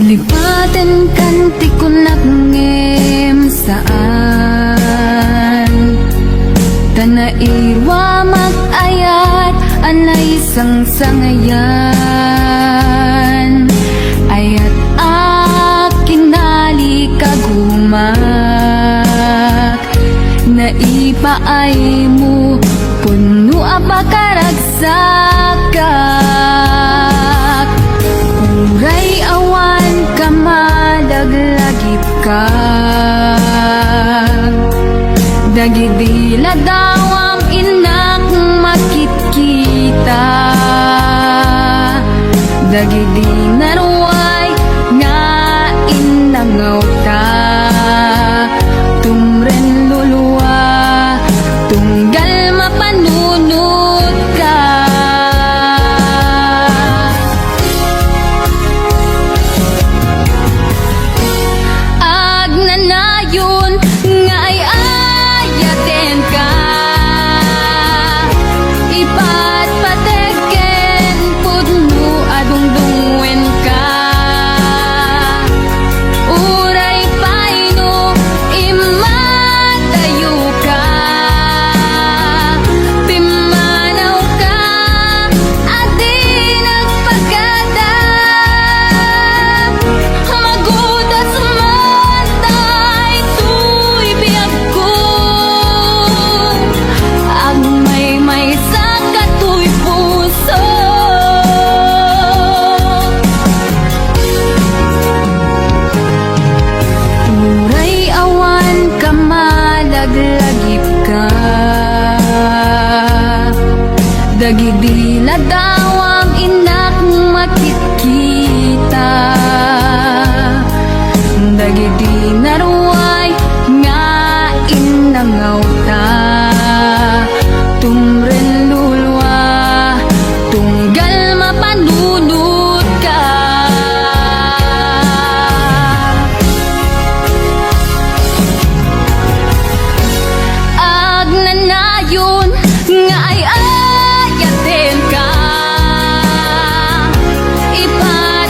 Lipaten kanti ko nakngem saan Tanairwa mag-ayat anay sang-sangayan Ayat akinali kagumak Naipaay mo puno apakaragsakak Uray awan ka malaglagip ka Dagidila daw ang inak makitkita Dagidi naruay nga inangaw ta Tumren luluwa tunggal mapanunod ka Agnanayon nga ay ayaten ka Ipatpateken pudno adungdungwen ka Uray paino imatayo ka Pimanaw ka adi nagpagada Magudas man tay tuy biyag ko Agmay sa katuy puso Uray awan ka malaglagip ka Dagidila daw ang inak makitkita Dagidi naruay nga inangaw ta Tumren lulwa tunggal mapanunod ka Agnanayon nga ay ayaten ka Ipatpateken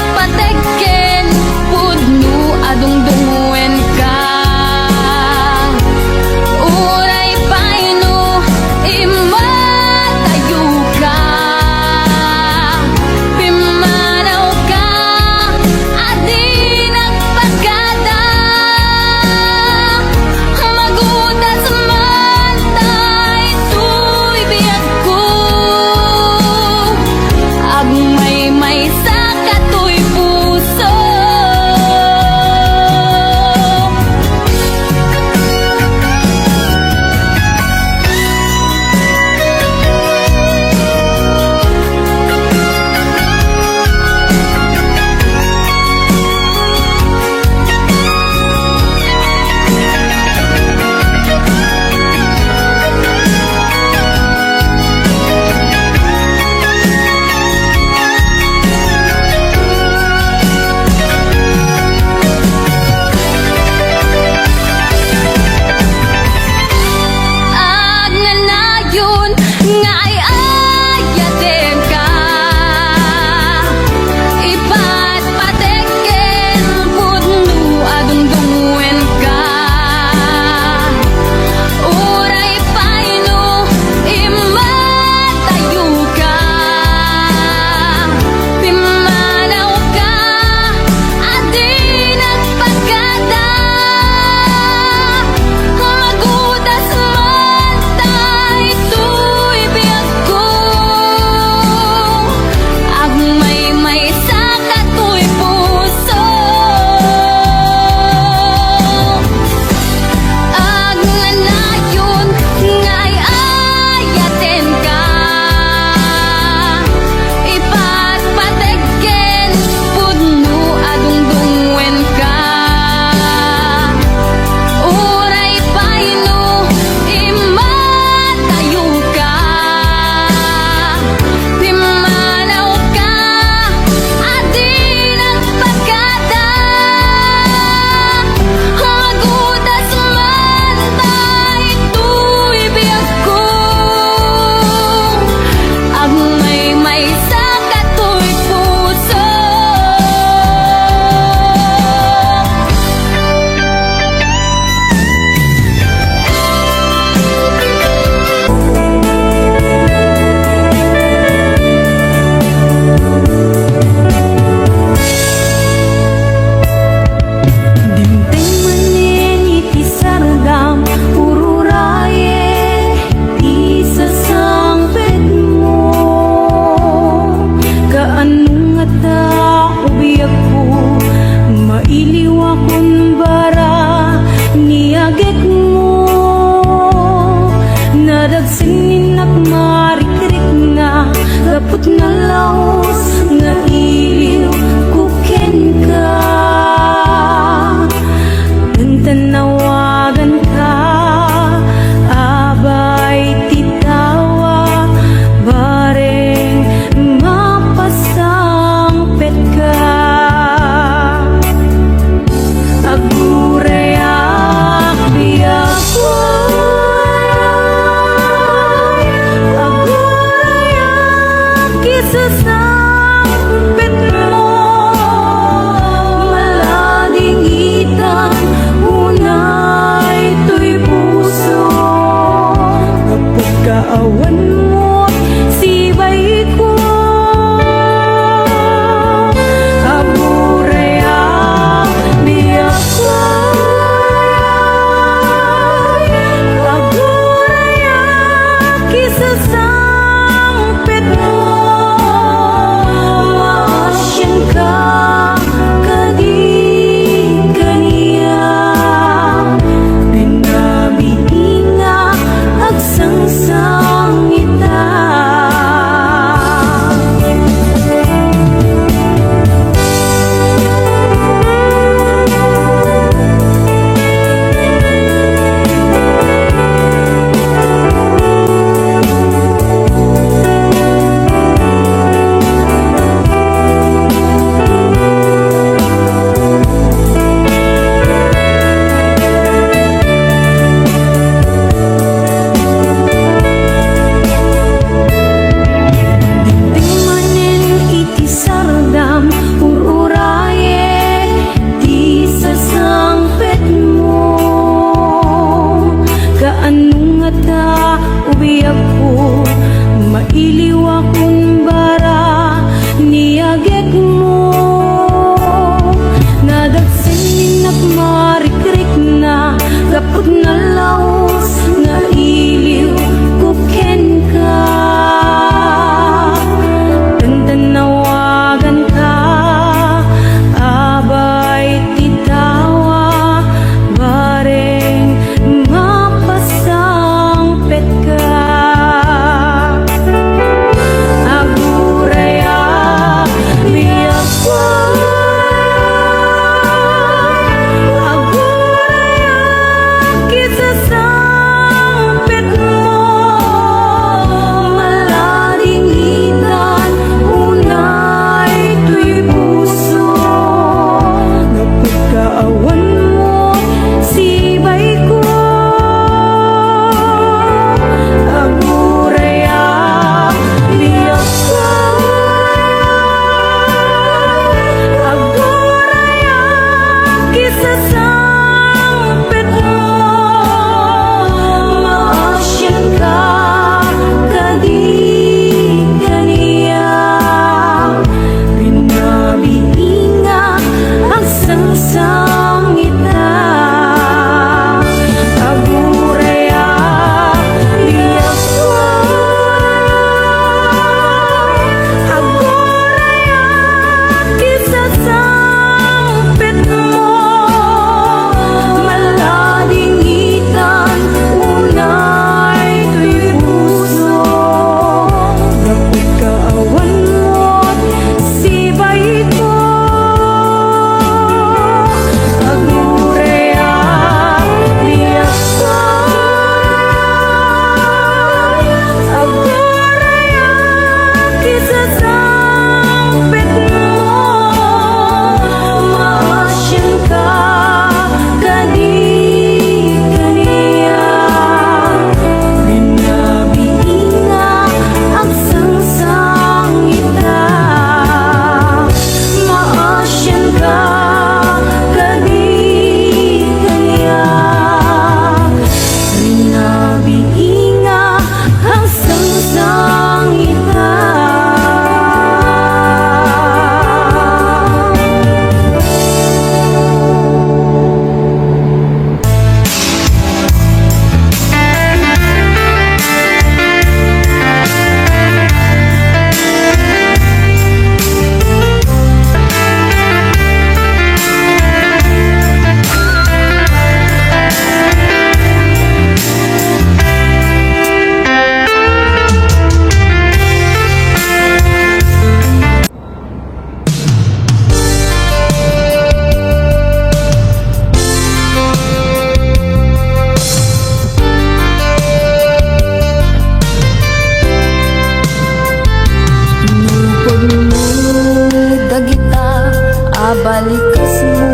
balikas mo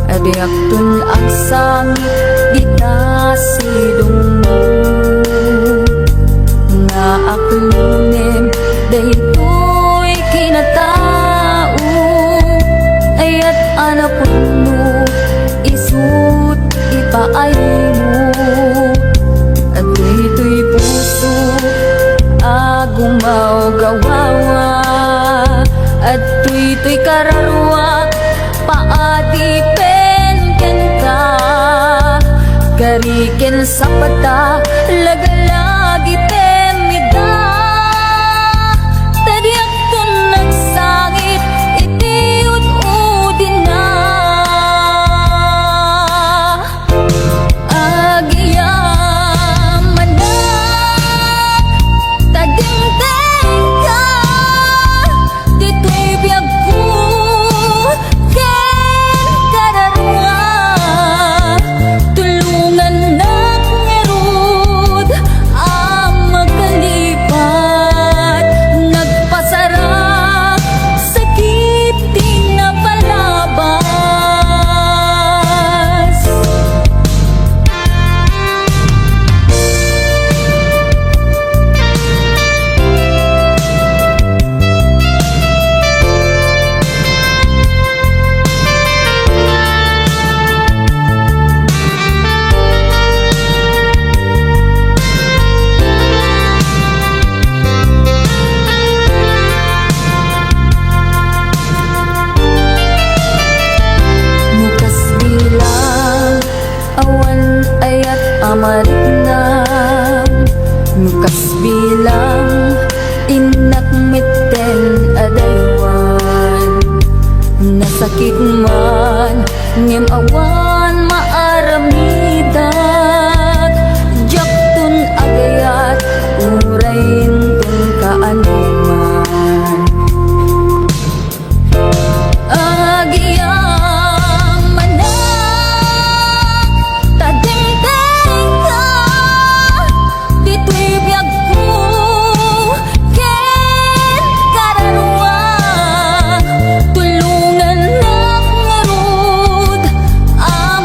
adiak tun ang sangit di kasidong mo nga aklunem daytoy kinatao ayat anapon mo isut ipaay mo at ito'y puso agumaw gawawa at ito'y kararwa paadipen ken ka kariken sa pata lagalagi temida tadiak tun nagsangit iti ududin na agiyaman na tagingteng ka dito'y biyag ko ken kararwa tulungan na ngerud ang magkalipat nagpasarap sakit di na palabas. Mukas bilang awan ayat amarik na mukas bilang inak mitten adaywan nasakit man ngem awan maaramidat jaktun agayat urayin tun kaanuman agiyaman na tadingteng ka dito'y biyag ko ken kararwa tulungan na ngarud ang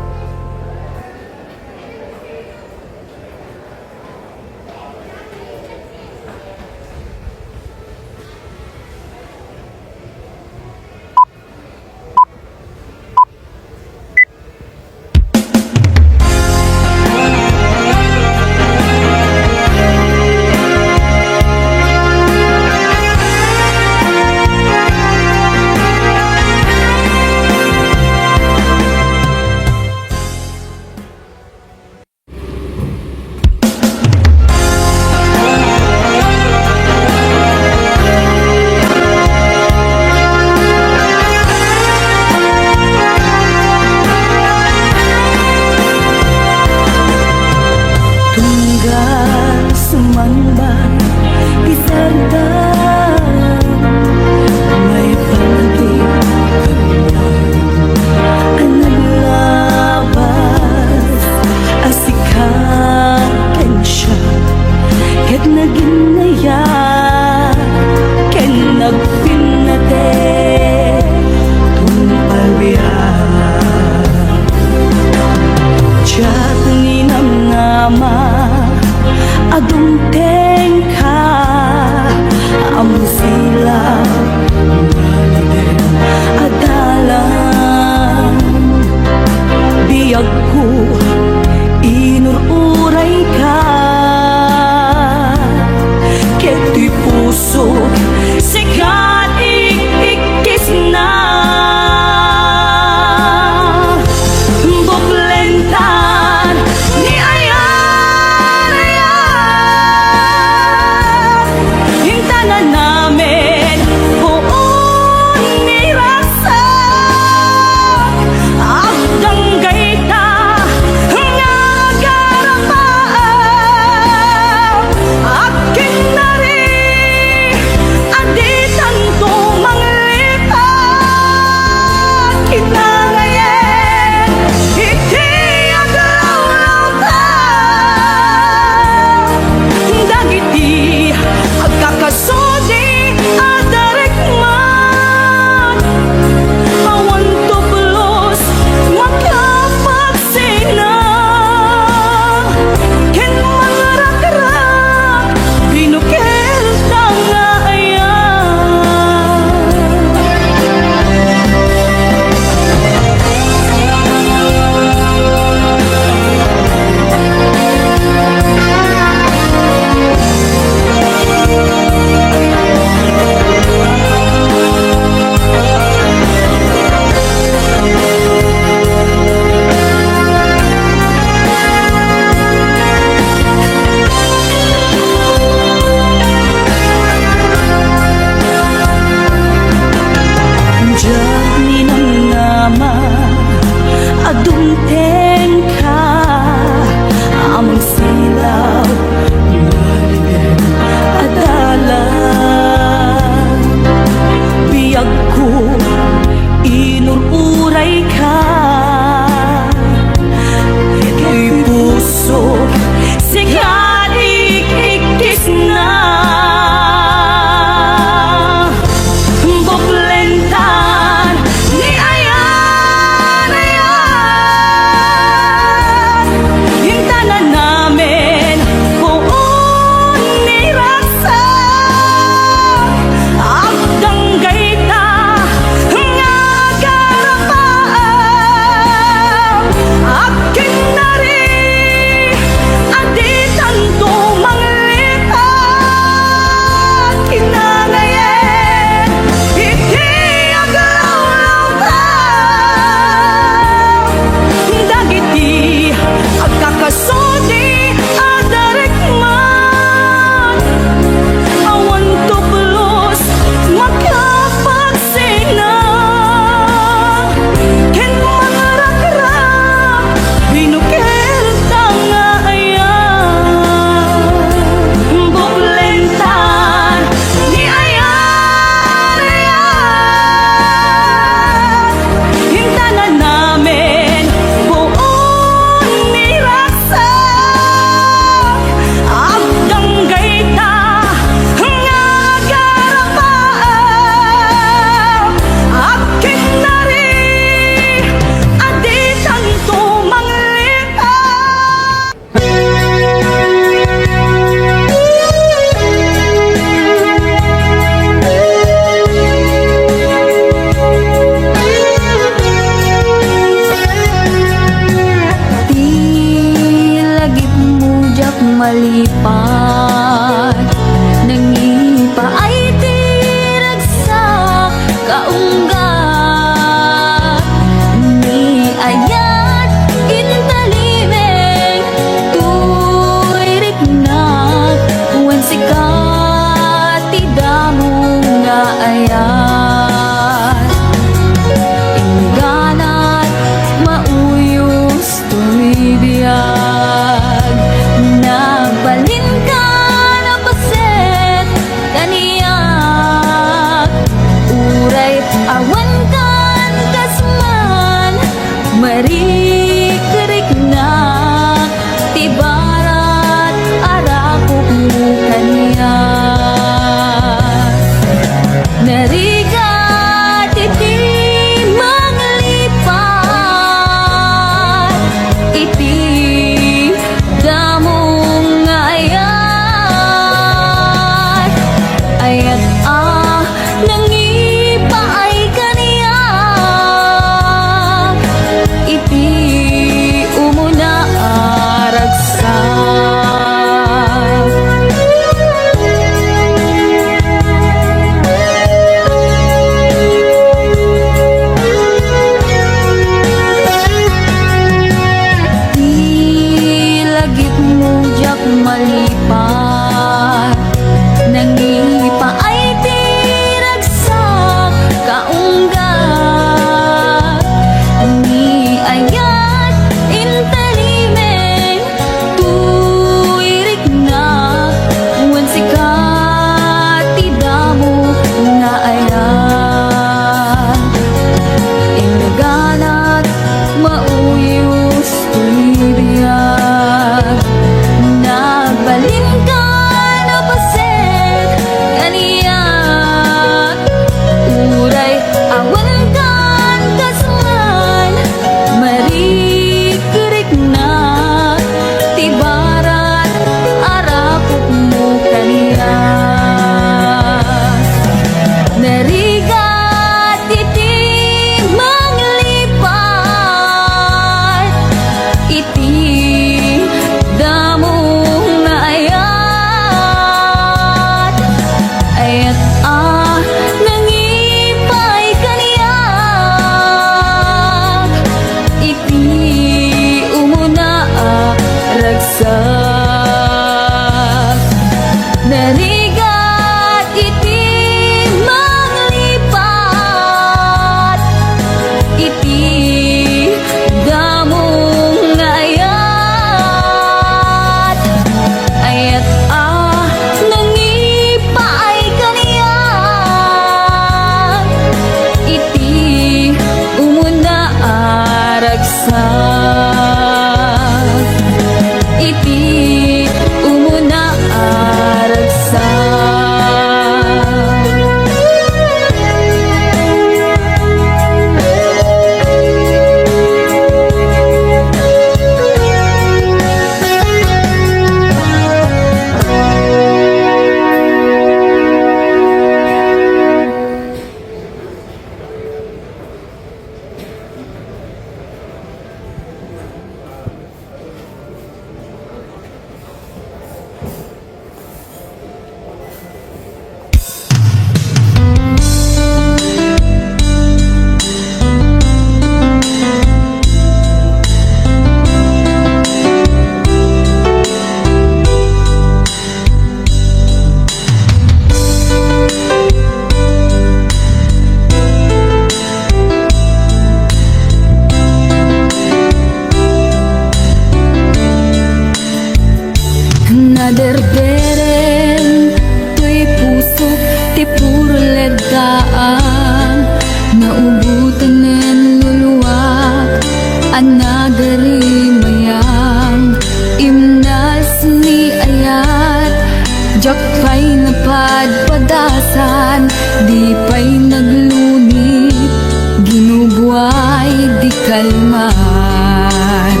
talman.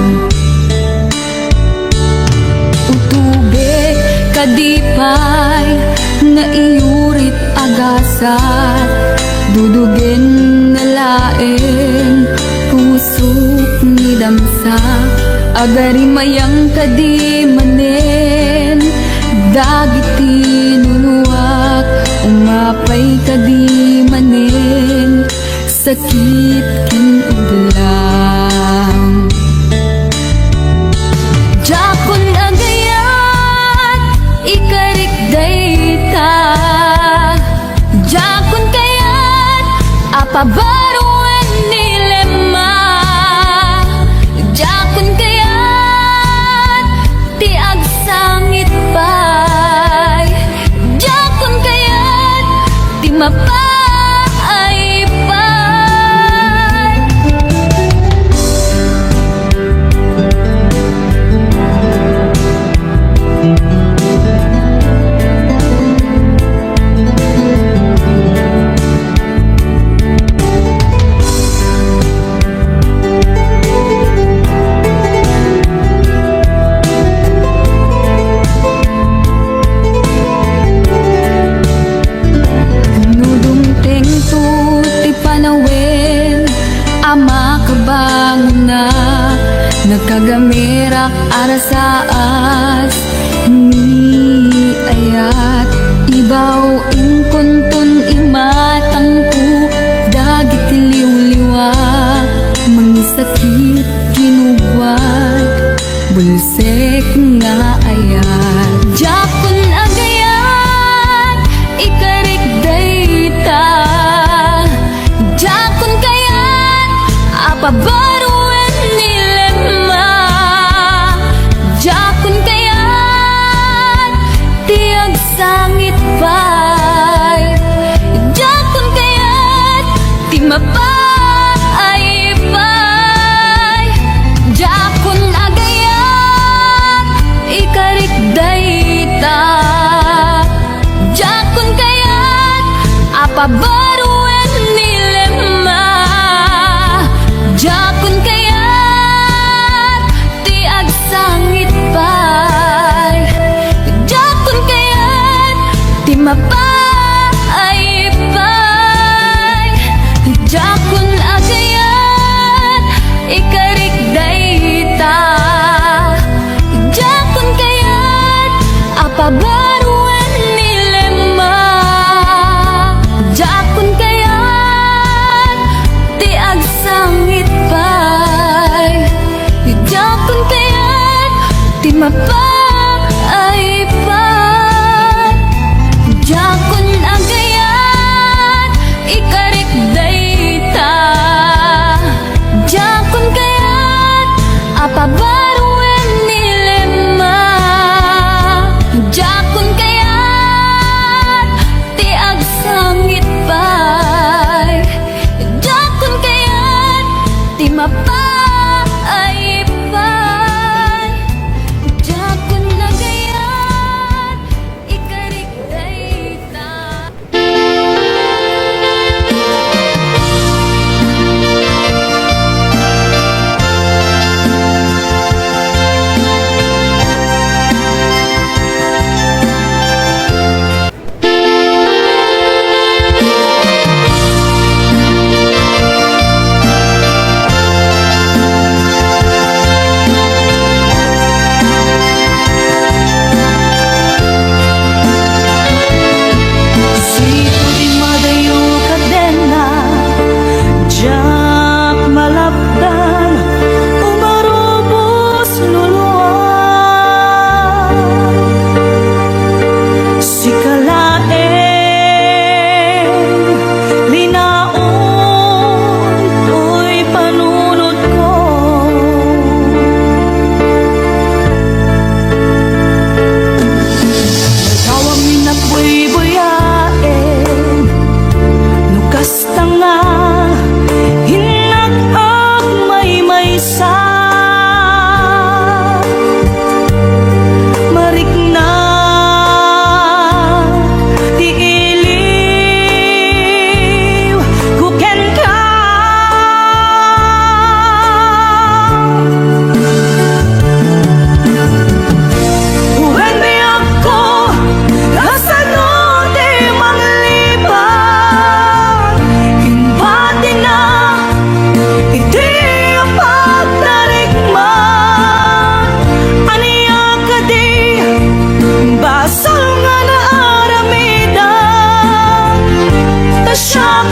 Utubig kadipay na iyurit agasat, dudugin na laeng pusok ni damsa. Agari mayang kadimanen, dagiti nunuak, umapay kadimanen, sakit kinudlang. Jakon agayat, ikarik dayta, jakon kayat, apabaruan nilema. Jakon kayat, ti agsangit pay, jakon kayat, ti mapay pay. Nagkagamirak arasaas ni ayat, ibaw inkuntun imatangku, dagit liw-liwa, mangisakit kinuwat, bulsek nga ayat. Jakon agayat, ikarik dayta, jakon kayat, apabaruan nilema. Jakon kayat, tiag sangit pay, jakon kayat, ti mapay pay. Jakon agayat, ikarik dayta, jakon kayat, apabaruan nilema. Jakon kayat, ti agsangit pay, jakon kayat, ti mapay pay. Jakon agayat, ikarik dayta, jakon kayat, apabaruan nilema. Jakon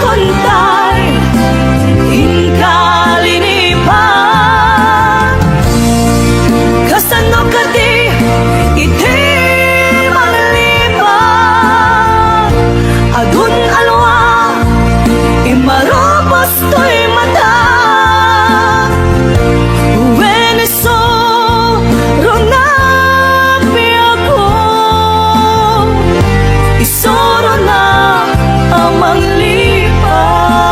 kontay inkalinipan kasano ka di iti manglipan adun alwa imarobos to'y mata Uweniso ronapi ako Isoro na ang manglipan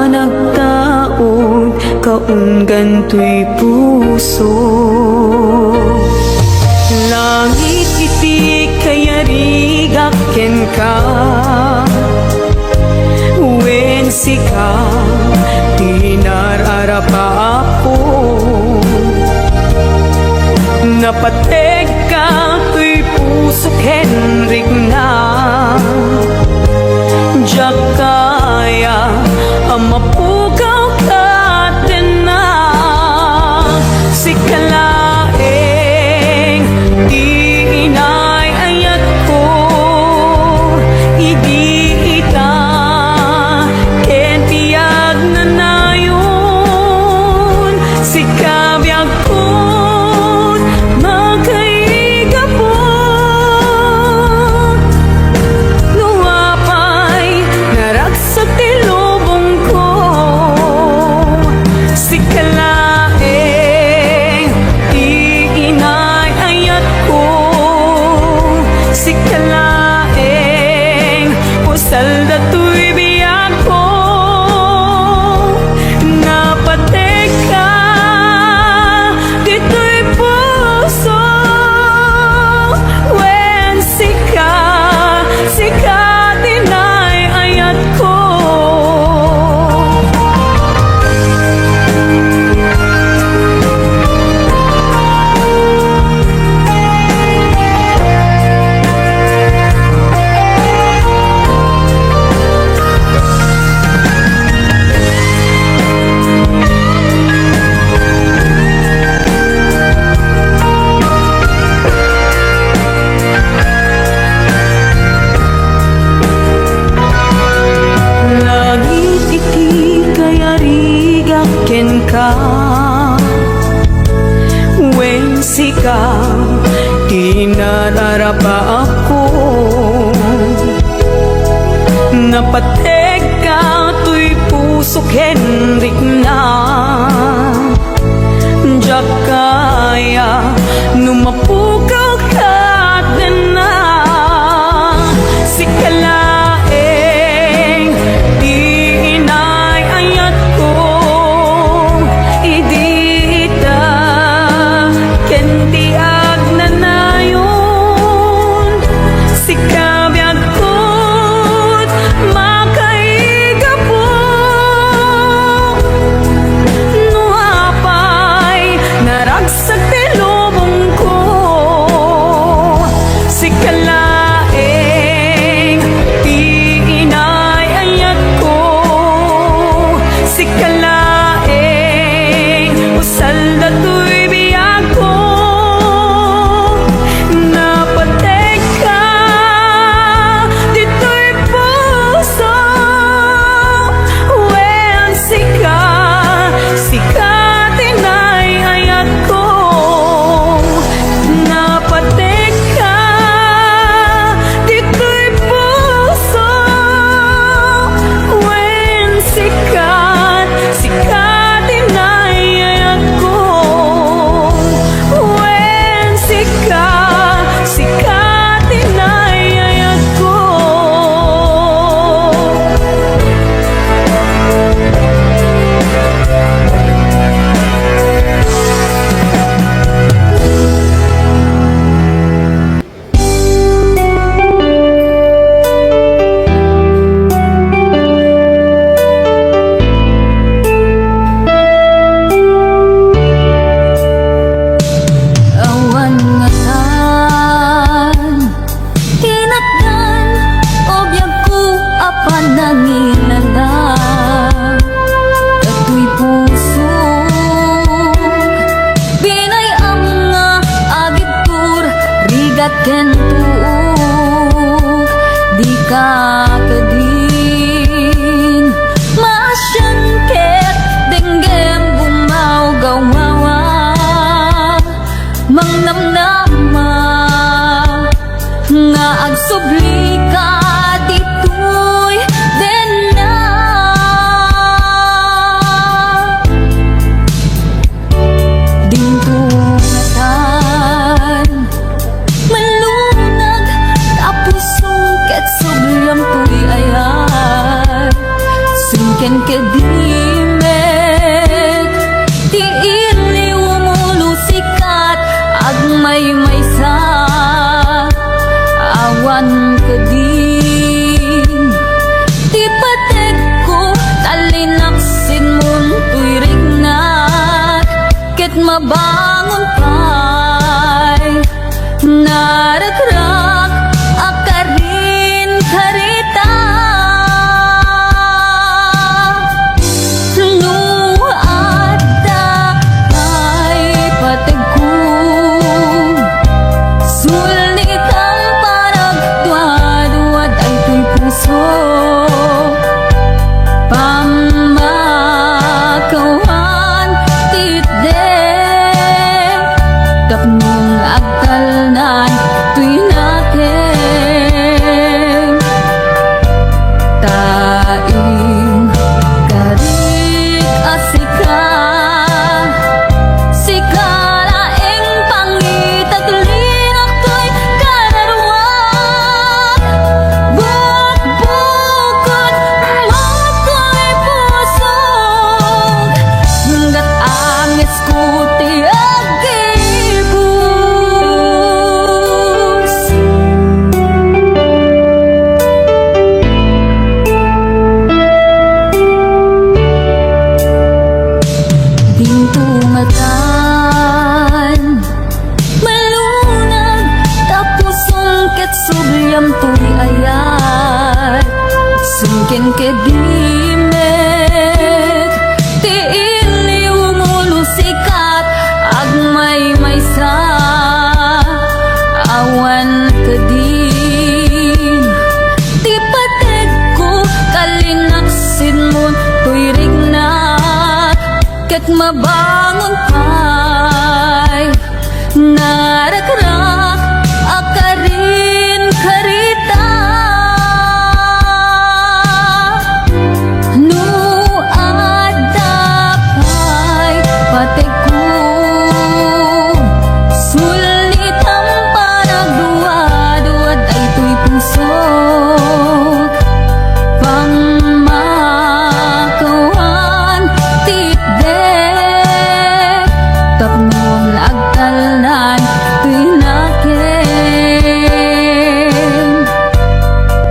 nagtaod kaun ganto'y puso. Langit iti kayarigak ken ka, wen sika tinararapa ako. Napateg ka tuy puso Henrik na, diyak kaya ang mapukaw ka din na. Sikalaeng di inay ayat ko, idi ita ken tiyag na nayon. Sikabiyag ko magkaigapon, luwapay naragsak ti lubong ko. Sikalaeng di inay ayat ko, sikalaeng pusal dato'y biyak ko. Napateg ka dito'y puso, wen sika tinay ayat ko. Langit iti kayarigak ken ka, wen sika tinararapa ako. Napateg ka tuy puso Henrik na, diyak kaya numapukaw ka din na. Sikalaeng di inay ayat ko, idi ita ken tiyag na nayon. Sikabiyag ko't maka Sungken kedimek ti ili umulusikat agmay maysa awan kedin ti patek ko talinaksin mun tuirig na ket mabangon pay narakrak akarin karita nuada ay patek ko sulitan parag duad ay tuy puso pamakawan titde tapnong agtalnan tuy natin taing karig asika sikalaeng pangitaglinok to'y kararwag bukbukod moko'y pusog hanggat angis ko ti agibus Bintungatan malunag tapos sungket subyam tuy ayat sungken kedimek ti ili umulusikat agmay maysa awan kedin ti patek ko kalinaksin mo tuirig na ket mabangon pay narakrak akarin karita nuada pay patek ko sulitan parag duad ay tuy puso pamakawan titde tapnong agtalnan tuy nakin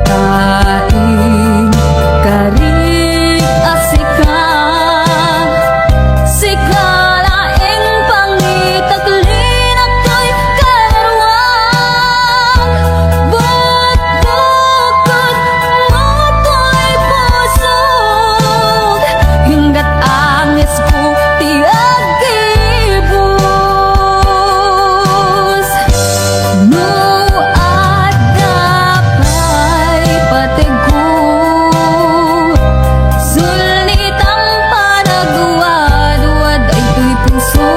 taing karig asika sikalaeng pangitaglinok to'y kararwag bukbukod moko'y pusog hinggat angis ko ti agibus nuada pay patek ko sulitan parag duad ay tuy puso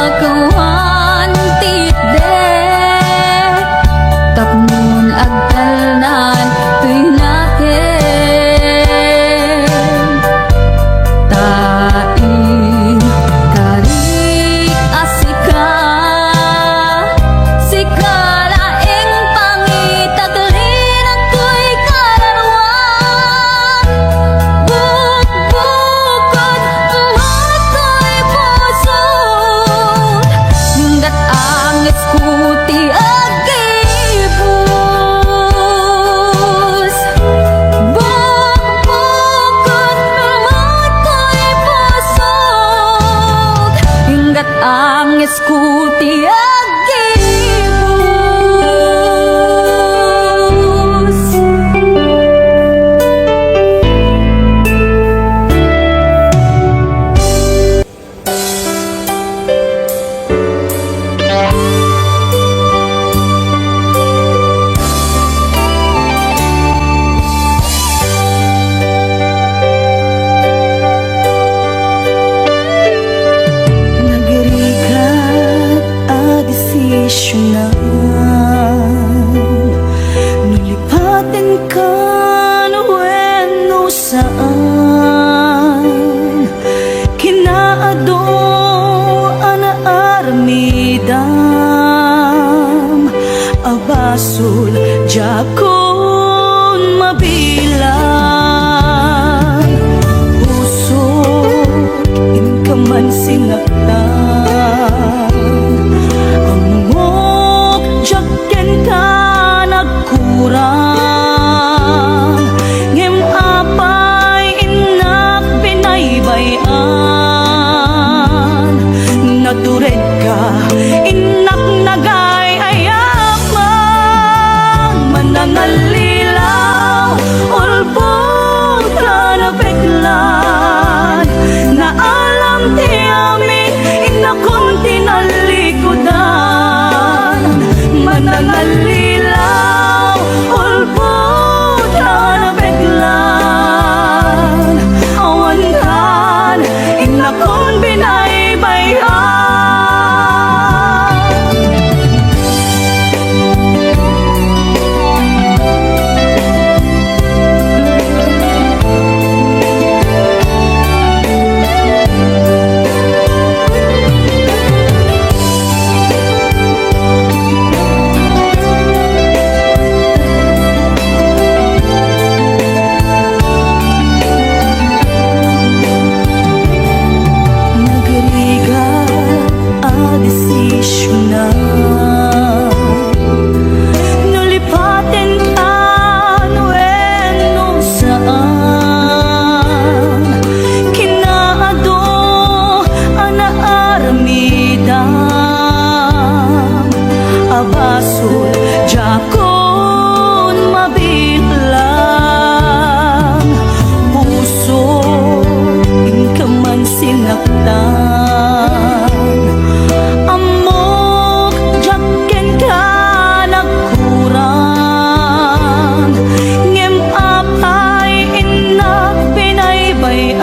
pamakawan titde tapnon agtalnan tuy natin taing karig asika sikalaeng pangitaglinok to'y kararwag bukbukod moko'y pusog hanggat angis ko ti agibus bukbukod moko'y pusog hanggat angis ko ti agibus. Nagirikat adesisyonan nulipatin ka no saan kinaado ana armidam abasul jako mabilang. Puso, inkaman singaktan. Amok, jaken ka nagkurang. Ngem apay inak binaybayan. Natured ka, inak nagay ayaman. Manangalilaw, ulbog ka na biglan. Na alam ti amin, inakong tinalikudan. Manangalilaw, ulbog ka na biglan. Awan kan, inakong binaybayan. Nagriga a desisyon na. Nulipaten ka nueno saan. Kinaado anaaramidan. Abasul jakon mabilang. Puso inkaman sinaktan. Amok jaken ka nagkurang. Ngem apay inak binaybayan.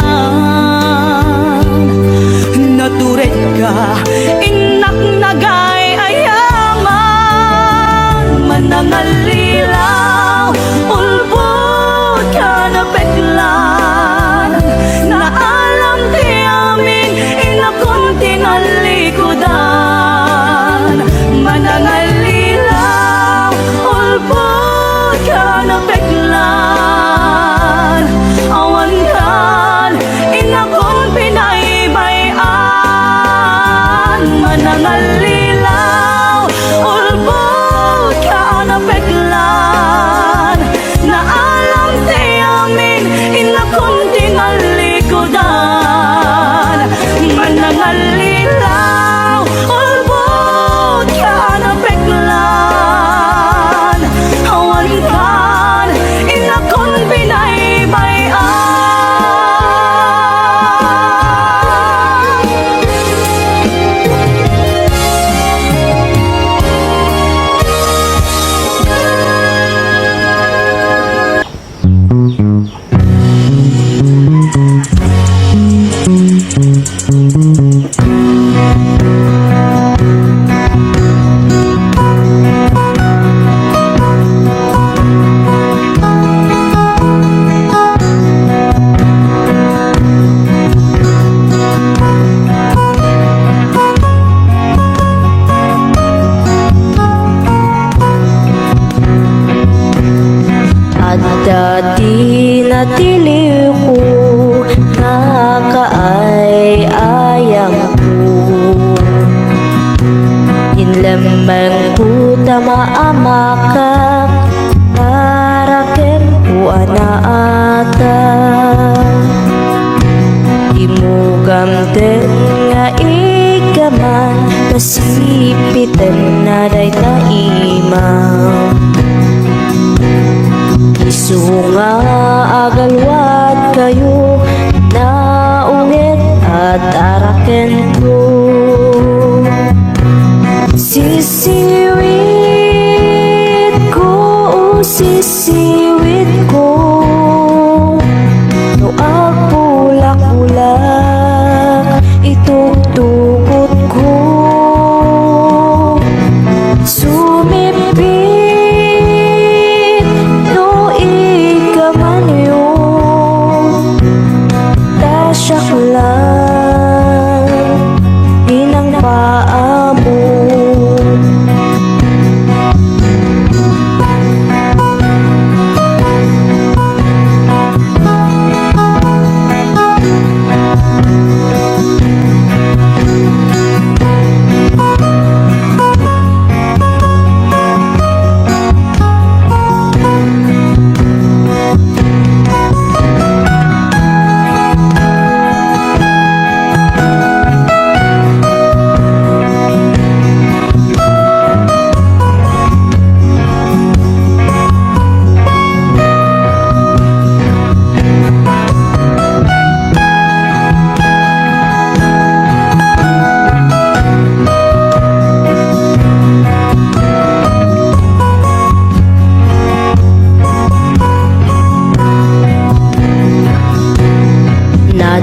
Natured ka, inak nagay ayaman. Manangalilaw, ulbod ka na biglan. Na alam ti amin, inakong tinalikudan. Manangalilaw, ulbod ka na biglan. Awan kan, inakong pinaybayan. Manangalilaw, ulbod ka na biglan. Na alam ti amin, inakong tinalikudan. Manangalilaw, ulbod ka na biglan. Awan kan, inakong binaybayan. At dati natiliw ko nakaay-ayang ko. Inlamang ko tamaamakat para ken ko anaata. Imugamten nga ikaman kasipitan na day naimam. Isu nga agalwat kayo na ungit at araken ko. Sisiwit ko, sisiwit ko. No agpulak-ulak itugtugot ko. Sumipit no ikaman yun. Tasyak lang inang paamo.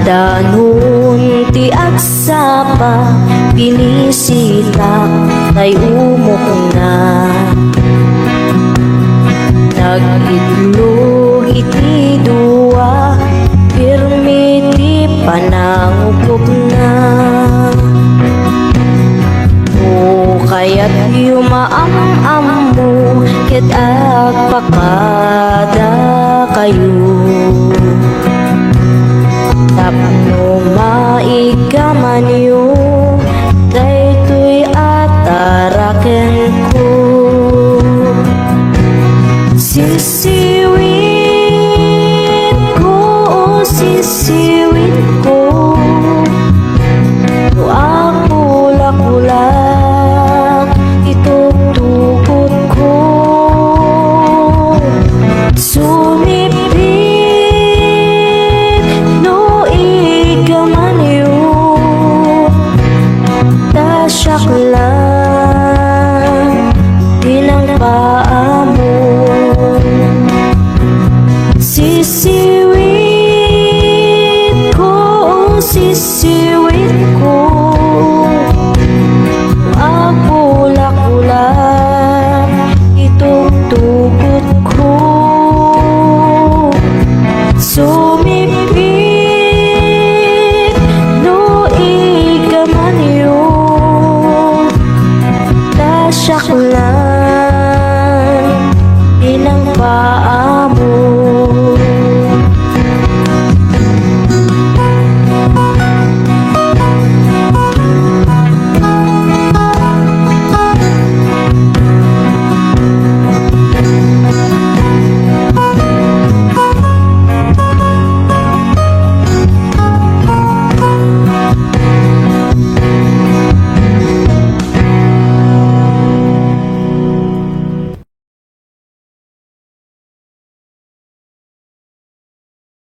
danon ti agsapa pinisitak kay umok na nagitlo iti dua pirmi ti panangukop na o kaya't yumaam-am mo ket agpakada kayo